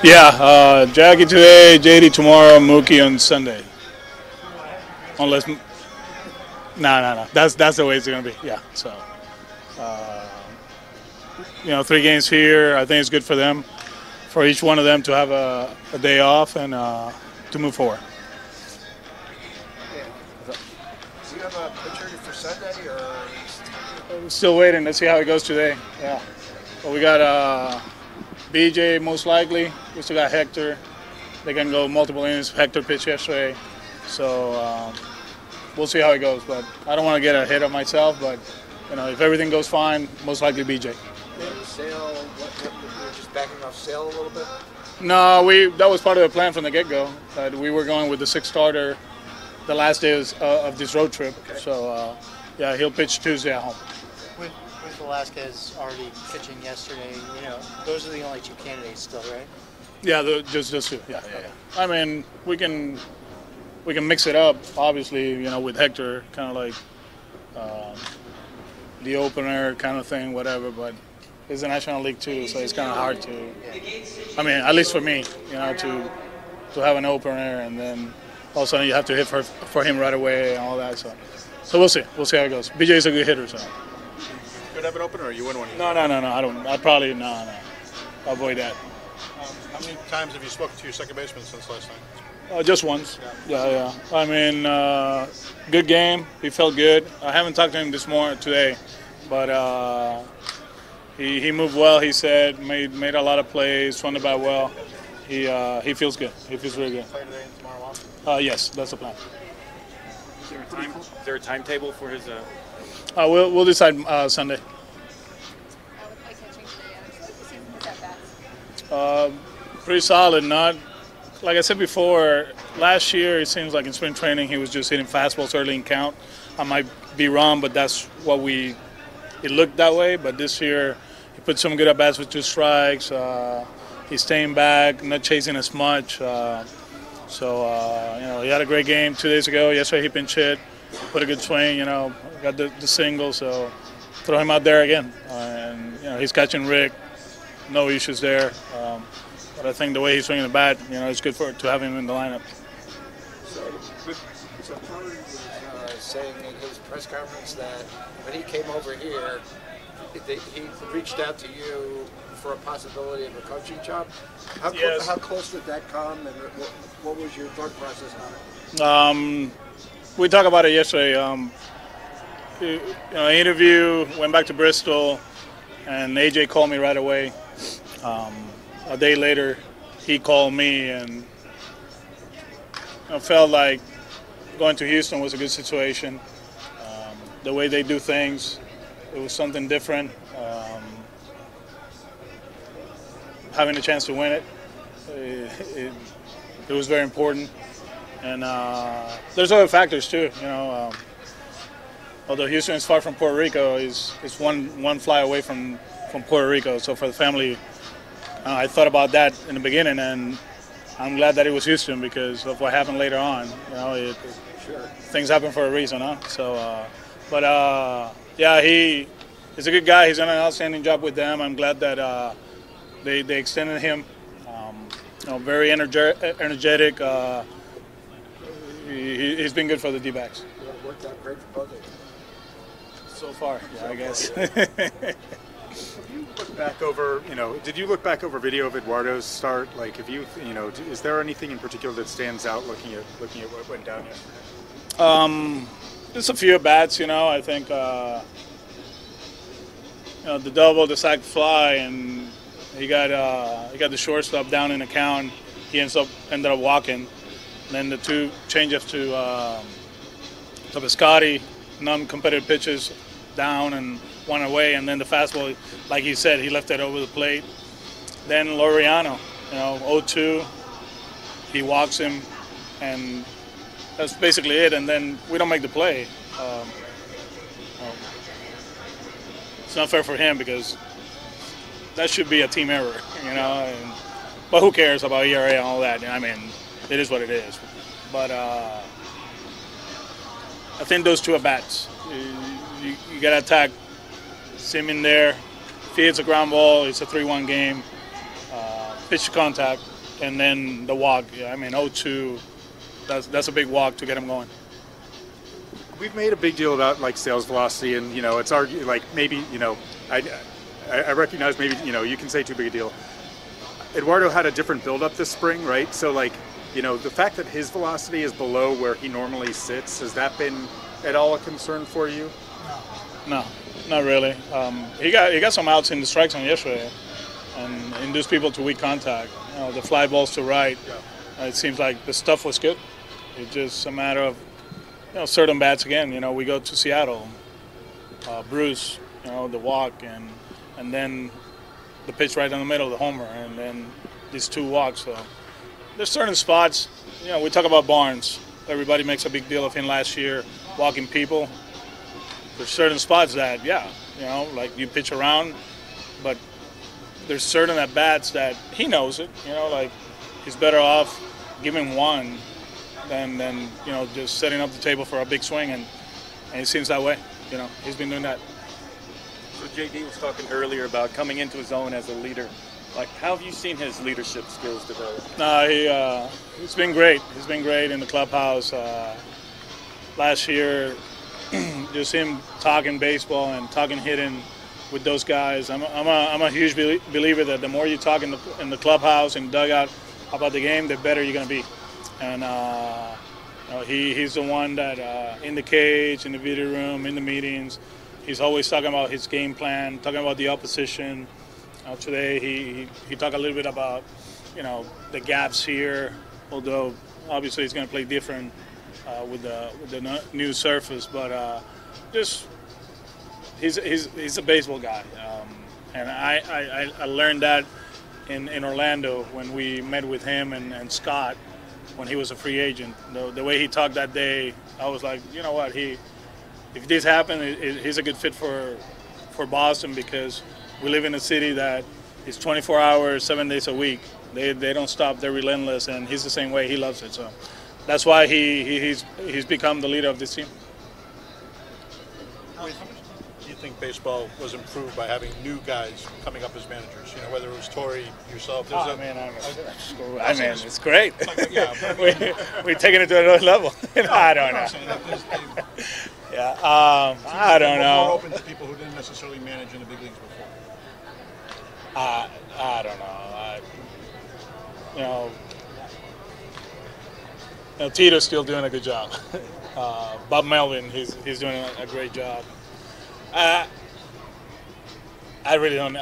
Yeah, Jackie today, JD tomorrow, Mookie on Sunday. Unless, no. That's the way it's gonna be. Yeah. So, 3 games here. I think it's good for them, for each one of them to have a day off and to move forward. Yeah. Do you have a pitcher for Sunday, or? We're still waiting. Let's see how it goes today. Yeah. But we got BJ most likely. We still got Hector. They can go multiple innings. Hector pitched yesterday, so we'll see how it goes. But I don't want to get ahead of myself. But if everything goes fine, most likely BJ. Sale, you're just backing off Sale a little bit? No, that was part of the plan from the get-go. That we were going with the 6th starter the last day of this road trip. Okay. So yeah, he'll pitch Tuesday at home. With Velasquez already pitching yesterday, those are the only 2 candidates still, right? Yeah, just 2. Yeah. I mean, we can mix it up. Obviously, with Hector, kind of like the opener kind of thing, whatever. But it's the National League too, so it's kind of hard to. I mean, at least for me, to have an opener and then all of a sudden you have to hit for him right away and all that. So we'll see. We'll see how it goes. BJ is a good hitter, so. Could have an opener, or you win one? No. I don't. I'd probably no. Avoid that. How many times have you spoken to your second baseman since last night? Just once. Yeah. I mean, good game. He felt good. I haven't talked to him today, but he moved well. He said made a lot of plays, swung the bat well. He feels good. He feels really good. Play today and tomorrow off? Yes, that's the plan. Is there a timetable for his? We'll decide Sunday. Pretty solid. Not like I said before. Last year, it seems like in spring training he was just hitting fastballs early in count. I might be wrong, but that's what it looked that way. But this year, he put some good at bats with 2 strikes. He's staying back, not chasing as much. So he had a great game 2 days ago. Yesterday he pinch hit, put a good swing. Got the single. So throw him out there again. And he's catching Rick. No issues there. But I think the way he's swinging the bat, it's good to have him in the lineup. So Cora was saying in his press conference that when he came over here, he reached out to you for a possibility of a coaching job. Yes. How close did that come, and what was your thought process on it? We talked about it yesterday. Interview, went back to Bristol, and AJ called me right away. A day later, he called me, and I felt like going to Houston was a good situation. The way they do things, it was something different. Having a chance to win it was very important. And there's other factors too. Although Houston is far from Puerto Rico, it's one fly away from Puerto Rico. So for the family, I thought about that in the beginning, and I'm glad that it was Houston because of what happened later on. Things happen for a reason, huh? So, yeah, he's a good guy. He's done an outstanding job with them. I'm glad that they extended him. Very energetic. He's been good for the D-backs. Yeah, it worked out great for both of you. So far, yeah, I guess. Did you look back over video of Eduardo's start? Like, is there anything in particular that stands out looking at what went down yesterday? Just a few at bats, I think the double, the sac fly, and he got the shortstop down in the count. He ended up walking. And then the 2 changeups to Piscotti, non-competitive pitches down and 1 away, and then the fastball, like he said, he left it over the plate. Then Laureano, 0-2, he walks him, and that's basically it. And then we don't make the play. It's not fair for him because that should be a team error, but who cares about ERA and all that? I mean, it is what it is. But I think those 2 at bats, you got to attack Simeon there. If he hits a ground ball, it's a 3-1 game. pitch to contact, and then the walk. Yeah, I mean 0-2. That's a big walk to get him going. We've made a big deal about like sales velocity, and it's like maybe I recognize maybe you can say too big a deal. Eduardo had a different build-up this spring, right? So like the fact that his velocity is below where he normally sits, has that been at all a concern for you? No, not really. He got some outs in the strike zone yesterday, and induced people to weak contact. The fly balls to right. It seems like the stuff was good. It's just a matter of certain bats again. We go to Seattle, Bruce, the walk, and then the pitch right in the middle, the homer, and then these 2 walks. So there's certain spots. We talk about Barnes. Everybody makes a big deal of him last year walking people. There's certain spots that, like you pitch around, but there's certain at bats that he knows it. Like he's better off giving one than just setting up the table for a big swing, and it seems that way. He's been doing that. So JD was talking earlier about coming into his own as a leader. Like, how have you seen his leadership skills develop? He's been great. He's been great in the clubhouse. Last year, just him talking baseball and talking hitting with those guys. I'm a huge believer that the more you talk in the clubhouse and dugout about the game, the better you're going to be. And he's the one that in the cage, in the video room, in the meetings, he's always talking about his game plan, talking about the opposition. Today he talked a little bit about the gaps here, although obviously he's going to play different with the new surface, but just he's a baseball guy, and I learned that in Orlando when we met with him and Scott when he was a free agent. The way he talked that day, I was like, you know what, if this happened, he's a good fit for Boston, because we live in a city that is 24 hours, 7 days a week. They don't stop. They're relentless, and he's the same way. He loves it. So that's why he's become the leader of this team. Do you think baseball was improved by having new guys coming up as managers? Whether it was Torrey, yourself. It's great. We're taking it to another level. I don't know. I don't know. More open to people who didn't necessarily manage in the big leagues before. I don't know. Tito's still doing a good job. Bob Melvin, he's doing a great job. I really don't.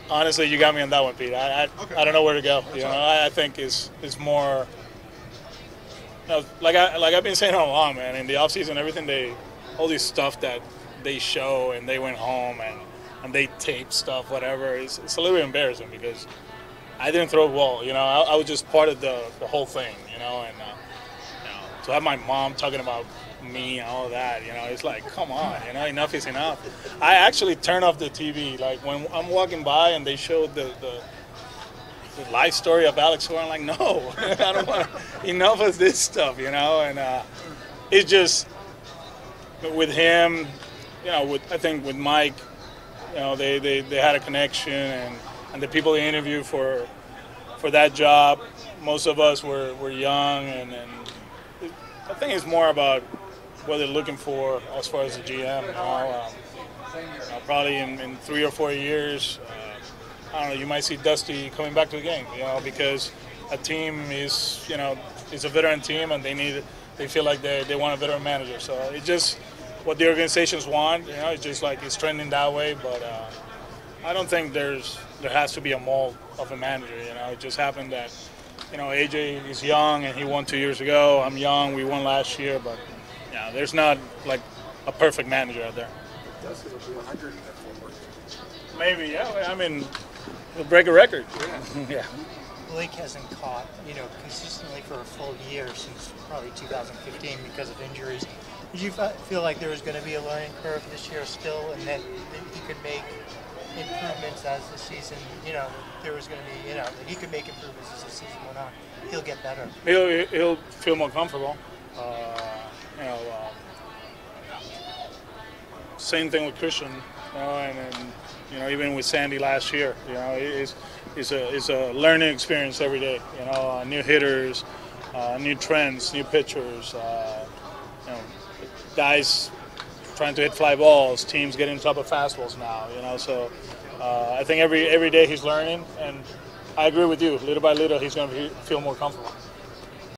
Honestly, you got me on that one, Pete. I don't know where to go. I think it's more. Like I've been saying all along, man. In the off season, everything all this stuff that they show, and they went home and they tape stuff, whatever. It's a little bit embarrassing, because I didn't throw a ball. I was just part of the whole thing. And to have my mom talking about me and all that, it's like, come on, enough is enough. I actually turn off the TV, like when I'm walking by and they showed the life story of Alex Cora. I'm like, no, I don't want enough of this stuff, and it's just with him, I think with Mike, they had a connection, and the people they interviewed for that job, most of us were young, and I think it's more about what they're looking for as far as the GM. Probably in 3 or 4 years, I don't know, you might see Dusty coming back to the game, because a team is a veteran team, and they feel like they want a veteran manager. So it's just what the organizations want. It's just like it's trending that way. But I don't think there has to be a mold of a manager. It just happened that AJ is young and he won 2 years ago. I'm young. We won last year, but there's not like a perfect manager out there. Dusty will be 100 in that forward. Maybe, yeah. I mean, he'll break a record. Yeah. Blake hasn't caught, consistently for a full year since probably 2015 because of injuries. Did you feel like there was going to be a learning curve this year still, and that he could make improvements as the season, there was going to be, that he could make improvements as the season went on? He'll get better. He'll feel more comfortable. Same thing with Christian. and even with Sandy last year, it's a learning experience every day. New hitters, new trends, new pitchers, guys trying to hit fly balls, teams getting on top of fastballs now. So I think every day he's learning, and I agree with you. Little by little, he's going to feel more comfortable.